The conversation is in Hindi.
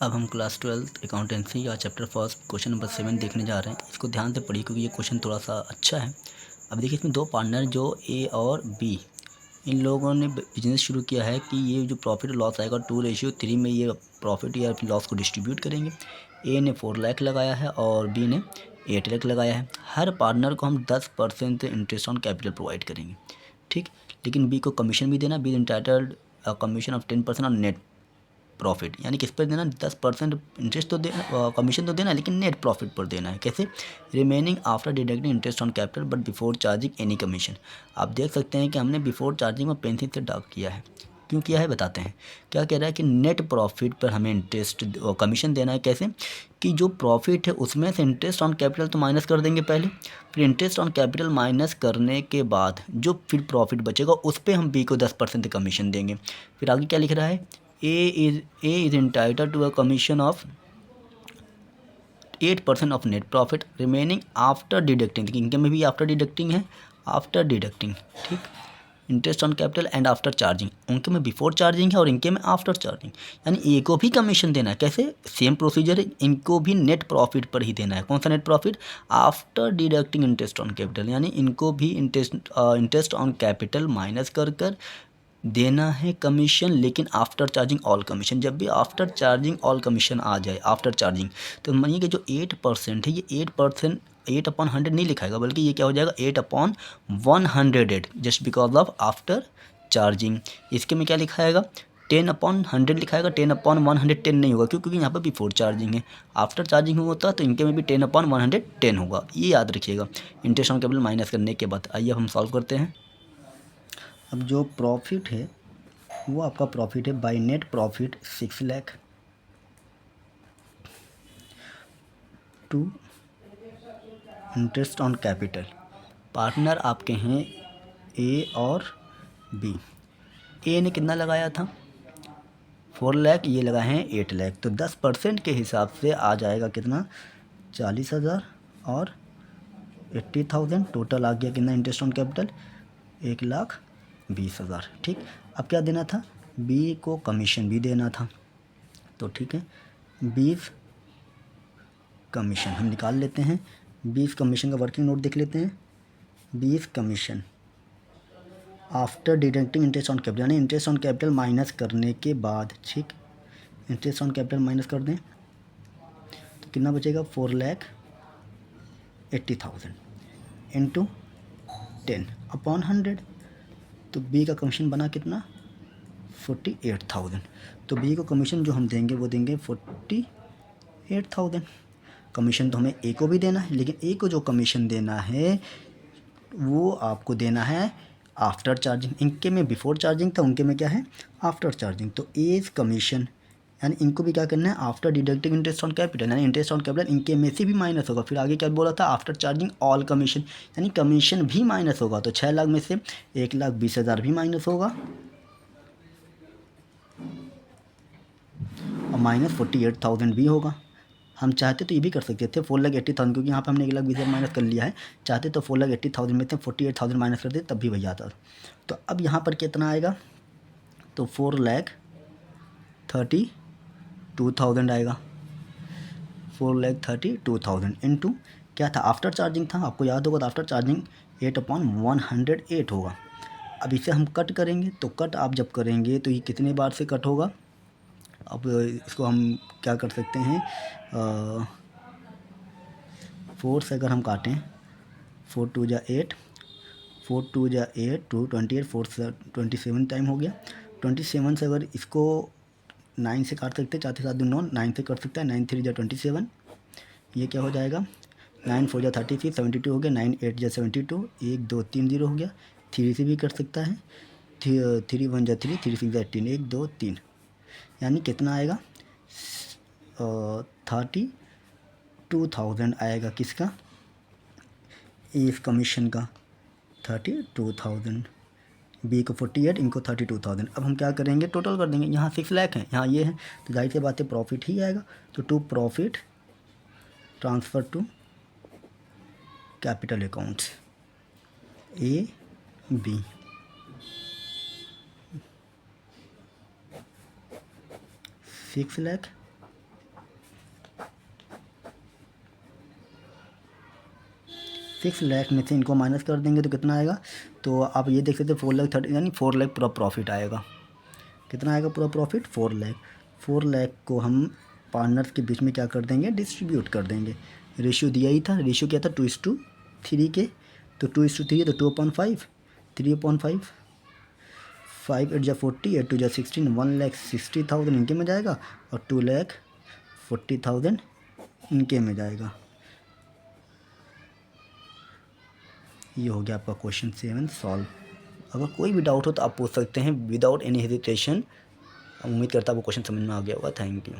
अब हम क्लास 12 अकाउंटेंसी या चैप्टर फर्स्ट क्वेश्चन नंबर 7 देखने जा रहे हैं। इसको ध्यान से पढ़िए क्योंकि ये क्वेश्चन थोड़ा सा अच्छा है। अब देखिए इसमें दो पार्टनर जो ए और बी, इन लोगों ने बिजनेस शुरू किया है कि ये जो प्रॉफिट लॉस आएगा 2:3 में ये प्रॉफिट या लॉस को डिस्ट्रीब्यूट करेंगे। ए ने 4 लाख लगाया है और बी ने 8 लाख लगाया है। हर पार्टनर को हम 10% इंटरेस्ट ऑन कैपिटल प्रोवाइड करेंगे, ठीक। लेकिन बी को कमीशन भी देना, be entitled commission of 10% on net profit, यानी किस पर देना, 10% इंटरेस्ट तो देना, कमीशन तो देना, लेकिन नेट प्रॉफिट पर देना है। कैसे? Remaining after deducting interest on capital but before charging any commission. आप देख सकते हैं कि हमने बिफोर चार्जिंग में पेंसिल से डार्क किया है। क्यों किया है बताते हैं। क्या कह रहा है कि नेट प्रॉफिट पर हमें इंटरेस्ट कमीशन देना है। कैसे? कि जो प्रॉफिट है उसमें से इंटरेस्ट ऑन कैपिटल तो माइनस कर देंगे पहले, फिर इंटरेस्ट ऑन कैपिटल माइनस करने के बाद जो फिर प्रॉफिट बचेगा उस पर हम बी को 10% कमीशन देंगे। फिर आगे क्या लिख रहा है, A is entitled to a commission of 8% of net profit remaining after deducting। देखिए इनके में भी आफ्टर डिडक्टिंग है, आफ्टर डिडक्टिंग, ठीक। Interest on capital and after charging, उनके में बिफोर चार्जिंग है और इनके में आफ्टर चार्जिंग, यानी ए को भी कमीशन देना है। कैसे? सेम प्रोसीजर है, इनको भी नेट प्रॉफिट पर ही देना है। कौन सा net profit? After deducting interest on capital, यानी इनको भी इंटरेस्ट ऑन कैपिटल माइनस कर देना है कमीशन, लेकिन आफ्टर चार्जिंग ऑल कमीशन। जब भी आफ्टर चार्जिंग ऑल कमीशन आ जाए, आफ्टर चार्जिंग, तो मानिए कि जो 8% है, ये 8% 8/100 नहीं लिखाएगा, बल्कि ये क्या हो जाएगा 8/100 just because of after charging. इसके में क्या लिखाएगा 10/100 लिखाएगा, 10/110 नहीं होगा। क्यों? क्योंकि यहाँ पर बिफोर चार्जिंग है। आफ्टर चार्जिंग होता तो इनके में भी 10/110 होगा, ये याद रखिएगा इंटरेस्ट ऑन कैपिटल माइनस करने के बाद। आइए अब हम सॉल्व करते हैं। अब जो प्रॉफिट है वो आपका प्रॉफिट है by net profit 6 lakh to interest on capital. Partner आपके हैं ए और बी। ए ने कितना लगाया था 4 लाख, ये लगाए हैं 8 लाख, तो 10% के हिसाब से आ जाएगा कितना 40,000 और 80,000। टोटल आ गया कितना इंटरेस्ट ऑन कैपिटल 1,20,000, ठीक। अब क्या देना था, बी को कमीशन भी देना था, तो ठीक है 20 कमीशन हम निकाल लेते हैं। 20 कमीशन का वर्किंग नोट देख लेते हैं। 20 commission after deducting interest on capital, यानी इंटरेस्ट ऑन कैपिटल माइनस करने के बाद, ठीक। इंटरेस्ट ऑन कैपिटल माइनस कर दें तो कितना बचेगा 4,80,000 इंटू 10/100। तो बी का कमीशन बना कितना 48,000। तो बी को कमीशन जो हम देंगे वो देंगे 48,000। कमीशन तो हमें ए को भी देना है, लेकिन ए को जो कमीशन देना है वो आपको देना है आफ्टर चार्जिंग। इनके में बिफोर चार्जिंग था, उनके में क्या है आफ्टर चार्जिंग। तो एज कमीशन, यानी इनको भी क्या करना है after deducting interest on capital, यानी इंटरेस्ट ऑन कैपिटल इनके में से भी माइनस होगा। फिर आगे क्या बोला था आफ्टर चार्जिंग ऑल कमीशन, यानी कमीशन भी माइनस होगा। तो 6 लाख में से 1,20,000 भी माइनस होगा और माइनस 48,000 भी होगा। हम चाहते तो ये भी कर सकते थे 4,80,000, क्योंकि यहाँ पे हमने 1,20,000 माइनस कर लिया है। चाहते तो 4,80,000 में से 48,000 माइनस कर देते तब भी वही आता। तो अब यहाँ पर कितना आएगा, तो 4,32,000 आएगा। 4,32,000 इंटू क्या था आफ्टर चार्जिंग था, आपको याद होगा, तो आफ्टर चार्जिंग 8/108 होगा। अब इसे हम कट करेंगे, तो कट आप जब करेंगे तो ये कितने बार से कट होगा। अब इसको हम क्या कर सकते हैं, 4 से अगर हम काटें 4 2 जा 8, 4 2 जा 8 2 28, 4 से 27 टाइम हो गया। 27 से अगर इसको 9 से काट सकते, 4 7 9, 9 से कट सकता है। 9 3 जा 27, ये क्या हो जाएगा 9 4 जा 36, 72 हो गया। 9 8 जा 72, 1 2 3 0 हो गया। 3 से भी कट सकता है, 3 1 जा 3, 3 6 जा 18, 1 2 3, यानी कितना आएगा 32,000 आएगा किसका, इस कमीशन का 32,000। बी को 48, इनको 32,000। अब हम क्या करेंगे टोटल कर देंगे, यहाँ 6 लाख है, यहाँ ये है, तो जाहिर सी बात है प्रॉफिट ही आएगा। तो to profit transfer to capital accounts A B. $6 lakh 6 lakh में से इनको माइनस कर देंगे तो कितना आएगा, तो आप ये देख सकते हैं 4,30,000 यानी 4 लाख पूरा प्रॉफिट आएगा। कितना आएगा पूरा प्रॉफिट, 4 लाख। 4 लाख को हम पार्टनर्स के बीच में क्या कर देंगे, डिस्ट्रीब्यूट कर देंगे। रेशियो दिया ही था, रेशियो क्या था 2:3 के, तो 2:3 तो 2/5, 3/5, 5 8 जा 40, 8 2 जा 16, 1,60,000 इनके में जाएगा और 2,40,000 इनके में जाएगा। ये हो गया आपका क्वेश्चन 7 सॉल्व। अगर कोई भी डाउट हो तो आप पूछ सकते हैं विदाउट एनी हेजिटेशन। उम्मीद करता हूँ आपको क्वेश्चन समझ में आ गया होगा। Thank you.